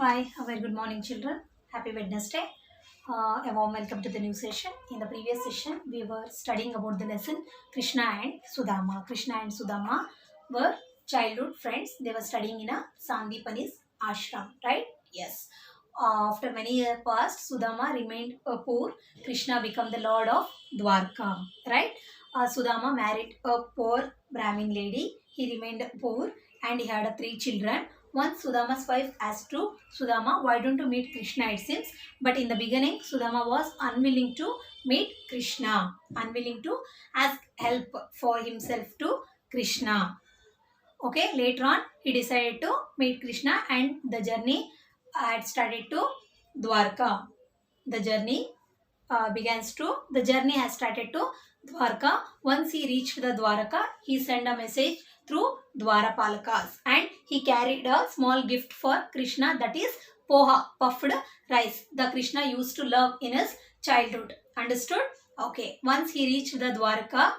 Hi, a very good morning, children. Happy Wednesday. A warm welcome to the new session. In the previous session, we were studying about the lesson Krishna and Sudama. Krishna and Sudama were childhood friends. They were studying in a Sandipani's ashram, right? Yes. After many years passed, Sudama remained poor. Krishna became the lord of Dwarka, right? Sudama married a poor Brahmin lady. He remained poor and he had three children. Once Sudama's wife asked to Sudama, why don't you meet Krishna, it seems. But in the beginning, Sudama was unwilling to meet Krishna, unwilling to ask help for himself to Krishna. Okay, later on, he decided to meet Krishna and the journey had started to Dwarka. The journey the journey has started to Dwarka. Once he reached the Dwarka, he sent a message through Dwarapalakas and he carried a small gift for Krishna, that is poha, puffed rice. The Krishna used to love in his childhood. Understood? Okay. Once he reached the Dwaraka,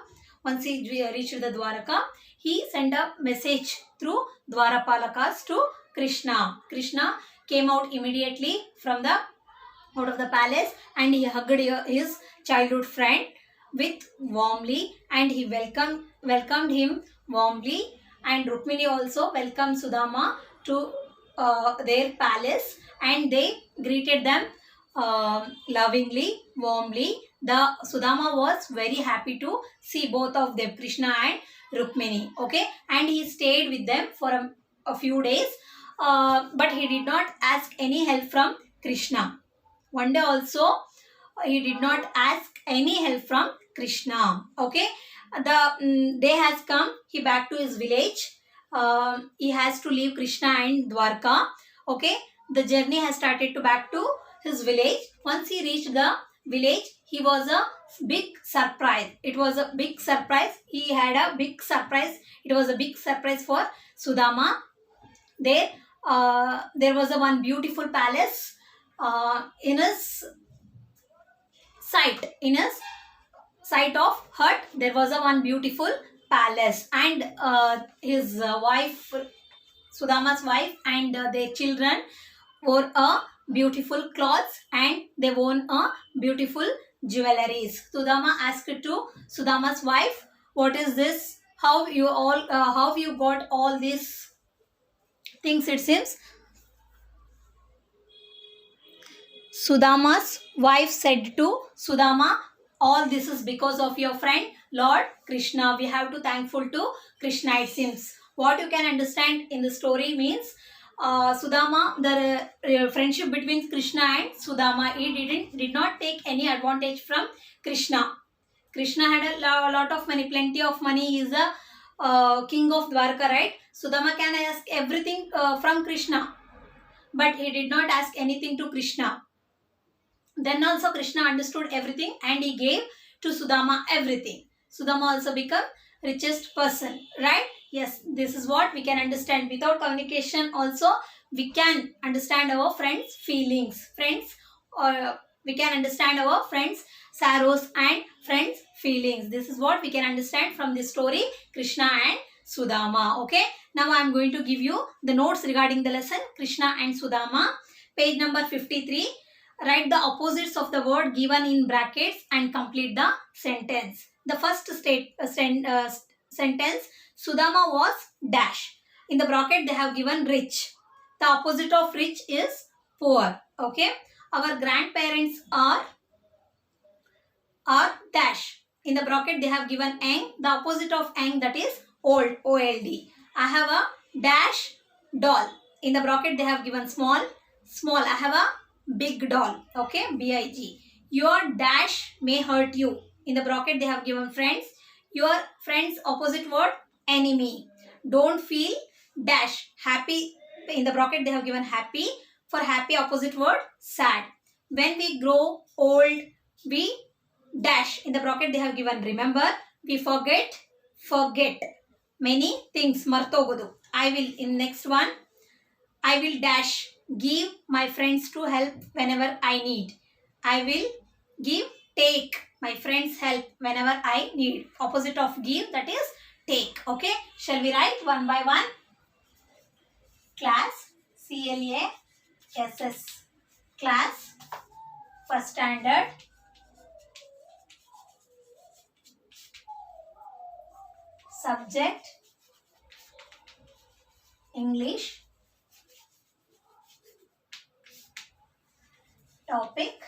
he sent a message through Dwarapalakas to Krishna. Krishna came out immediately out of the palace and he hugged his childhood friend with warmly and he welcomed him warmly, and Rukmini also welcomed Sudama to their palace and they greeted them lovingly, warmly. The Sudama was very happy to see both of them, Krishna and Rukmini. Okay, and he stayed with them for a few days, but he did not ask any help from Krishna. One day also, he did not ask any help from Krishna. Okay, the day has come. He back to his village. He has to leave Krishna and Dwarka. Okay, the journey has started to back to his village. Once he reached the village, he was a big surprise. It was a big surprise. He had a big surprise. It was a big surprise for Sudama. There was a one beautiful palace. In his sight of hut, there was a one beautiful palace, and his wife, Sudama's wife, and their children wore a beautiful clothes and they wore a beautiful jewelries. Sudama asked to Sudama's wife, "What is this? How you got all these things?" It seems Sudama's wife said to Sudama, all this is because of your friend Lord Krishna. We have to thankful to Krishna, it seems. What you can understand in the story means Sudama, the friendship between Krishna and Sudama, he did not take any advantage from Krishna. Krishna had a lot of money, plenty of money. He is a king of Dwarka, right? Sudama can ask everything from Krishna, but he did not ask anything to Krishna. Then also Krishna understood everything and he gave to Sudama everything. Sudama also became richest person, right? Yes, this is what we can understand. Without communication also, we can understand our friends' feelings. We can understand our friends' sorrows and friends' feelings. This is what we can understand from this story, Krishna and Sudama. Okay, now I am going to give you the notes regarding the lesson Krishna and Sudama. Page number 53. Write the opposites of the word given in brackets and complete the sentence. The first sentence, Sudama was dash. In the bracket they have given rich. The opposite of rich is poor. Okay. Our grandparents are dash. In the bracket they have given young. The opposite of young, that is old, O-L-D. I have a dash doll. In the bracket they have given small. I have a big doll. Okay, B-I-G. Your dash may hurt you. In the bracket they have given friends. Your friends opposite word enemy. Don't feel dash happy. In the bracket they have given happy. For happy opposite word sad. When we grow old, we dash. In the bracket they have given remember. We forget many things. Martogodu. I will in next one. I will dash give my friends to help whenever I need. I will take my friends help whenever I need. Opposite of give, that is take. Okay. Shall we write one by one? Class, CLA, SS class, first standard. Subject English. Topic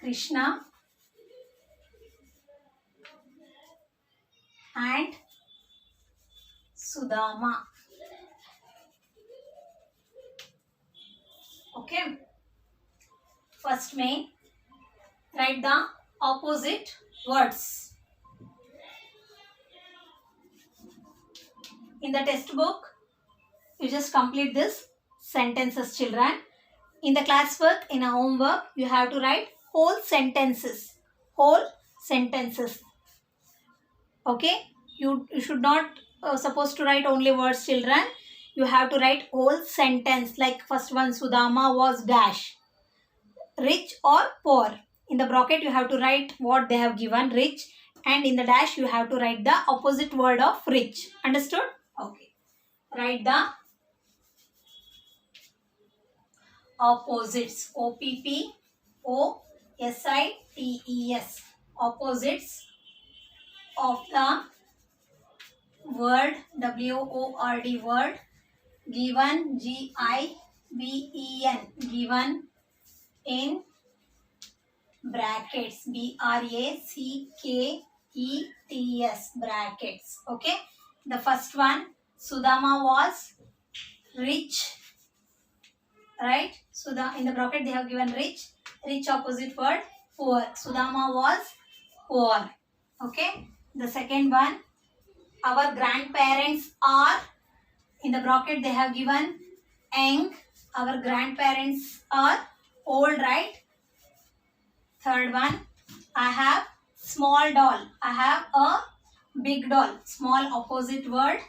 Krishna and Sudama. Okay. First main, write the opposite words. In the textbook, you just complete this sentences, children. In the classwork, in a homework, you have to write whole sentences. Whole sentences. Okay? You should not supposed to write only words, children. You have to write whole sentence. Like first one, Sudama was dash. Rich or poor. In the bracket, you have to write what they have given, rich. And in the dash, you have to write the opposite word of rich. Understood? Okay. Write the opposites. OPPOSITES. Opposites of the word, WORD word, given, GIVEN, given in brackets, BRACKETS, brackets. Okay. The first one, Sudama was rich. Right? In the bracket they have given rich. Rich opposite word, poor. Sudama was poor. Okay. The second one, our grandparents are. In the bracket they have given young. Our grandparents are old, right? Third one, I have small doll. I have a big doll. Small opposite word,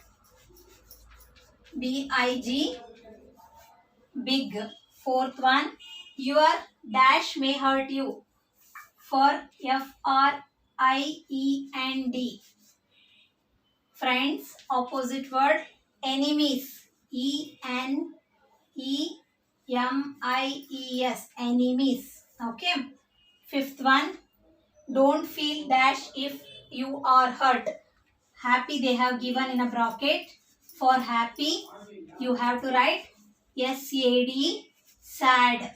BIG, big. Fourth one, your dash may hurt you. For FRIEND. Friends, opposite word, enemies, ENEMIES, enemies. Okay. Fifth one, don't feel dash if you are hurt. Happy they have given in a bracket. For happy, you have to write SAD, sad.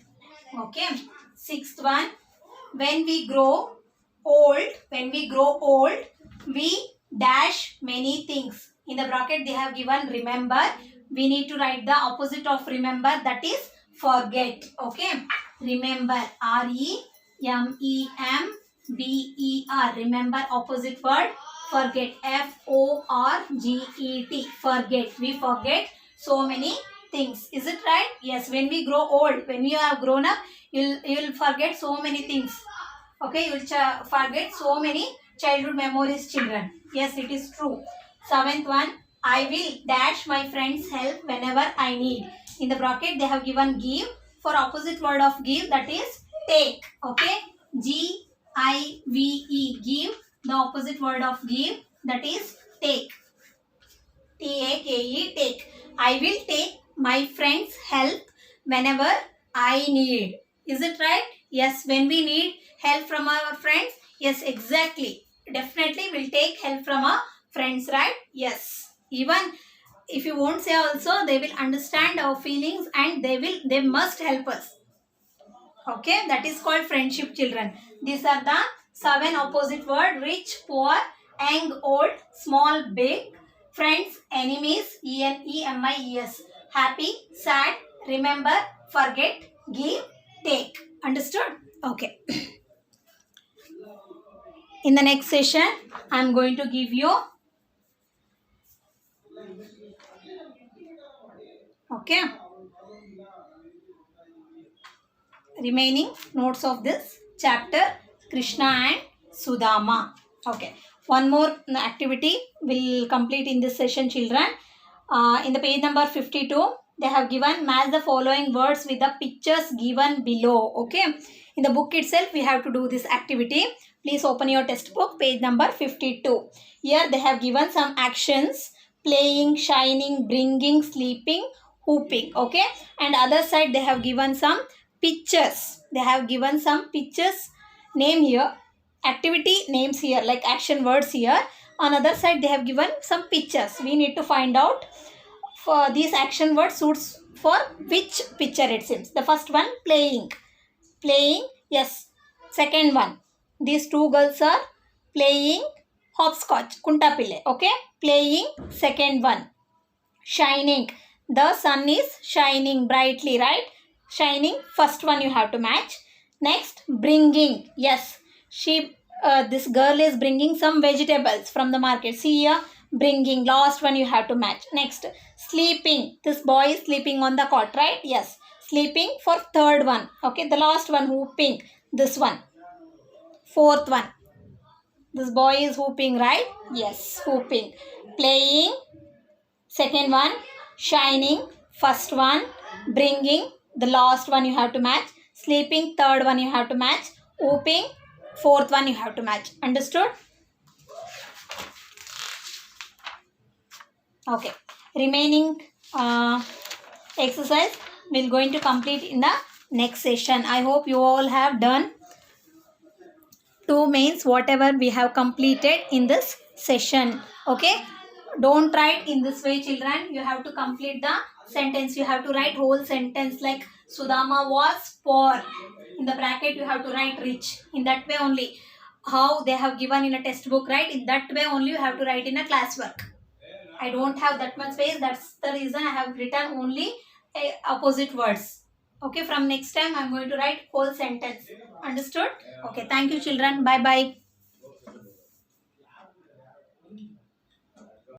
Okay. Sixth one, when we grow old, we dash many things. In the bracket they have given remember. We need to write the opposite of remember, that is forget. Okay. Remember, REMEMBER. Remember opposite word, forget, FORGET. Forget. We forget so many things. Is it right? Yes. When we grow old, when you have grown up, you'll forget so many things. Okay. You will forget so many childhood memories, children. Yes, it is true. Seventh one, I will dash my friends help whenever I need. In the bracket they have given give. For opposite word of give, that is take. Okay. GIVE, give. The opposite word of give, that is take. TAKE, take. I will take my friends help whenever I need. Is it right? Yes. When we need help from our friends, yes, exactly. Definitely we'll take help from our friends, right? Yes. Even if you won't say also, they will understand our feelings and they must help us. Okay. That is called friendship, children. These are the 7 opposite word, rich, poor, young, old, small, big, friends, enemies, ENEMIES, happy, sad, remember, forget, give, take. Understood? Okay. In the next session, I am going to give you remaining notes of this chapter, Krishna and Sudama. Okay. One more activity will complete in this session, children. In the page number 52, they have given match the following words with the pictures given below. Okay. In the book itself, we have to do this activity. Please open your textbook, page number 52. Here they have given some actions. playing, shining, bringing, sleeping, hooping. Okay, and other side they have given some pictures. They have given some pictures name here, activity names here, like action words here. On other side they have given some pictures. We need to find out for these action words suits for which picture it seems. The first one, playing. Playing, yes. Second one, these two girls are playing hopscotch, kuntapille. Okay, playing. Second one, shining. The sun is shining brightly, right? Shining, first one you have to match. Next, bringing. Yes, this girl is bringing some vegetables from the market. See here, bringing. Last one you have to match. Next, sleeping. This boy is sleeping on the cot, right? Yes, sleeping for third one. Okay, the last one, hooping. This one, fourth one. This boy is hooping, right? Yes, hooping. Playing, second one, shining, first one, bringing, the last one you have to match, sleeping, third one you have to match, whooping, fourth one you have to match. Understood? Okay, remaining exercise we're going to complete in the next session. I hope you all have done two mains whatever we have completed in this session. Okay, don't write in this way, children. You have to complete the sentence. You have to write whole sentence, like Sudama was poor. In the bracket you have to write rich. In that way only, how they have given in a textbook, right? In that way only you have to write in a classwork. I don't have that much space. That's the reason I have written only opposite words. Okay, from next time I'm going to write whole sentence. Understood? Okay, thank you children. Bye bye.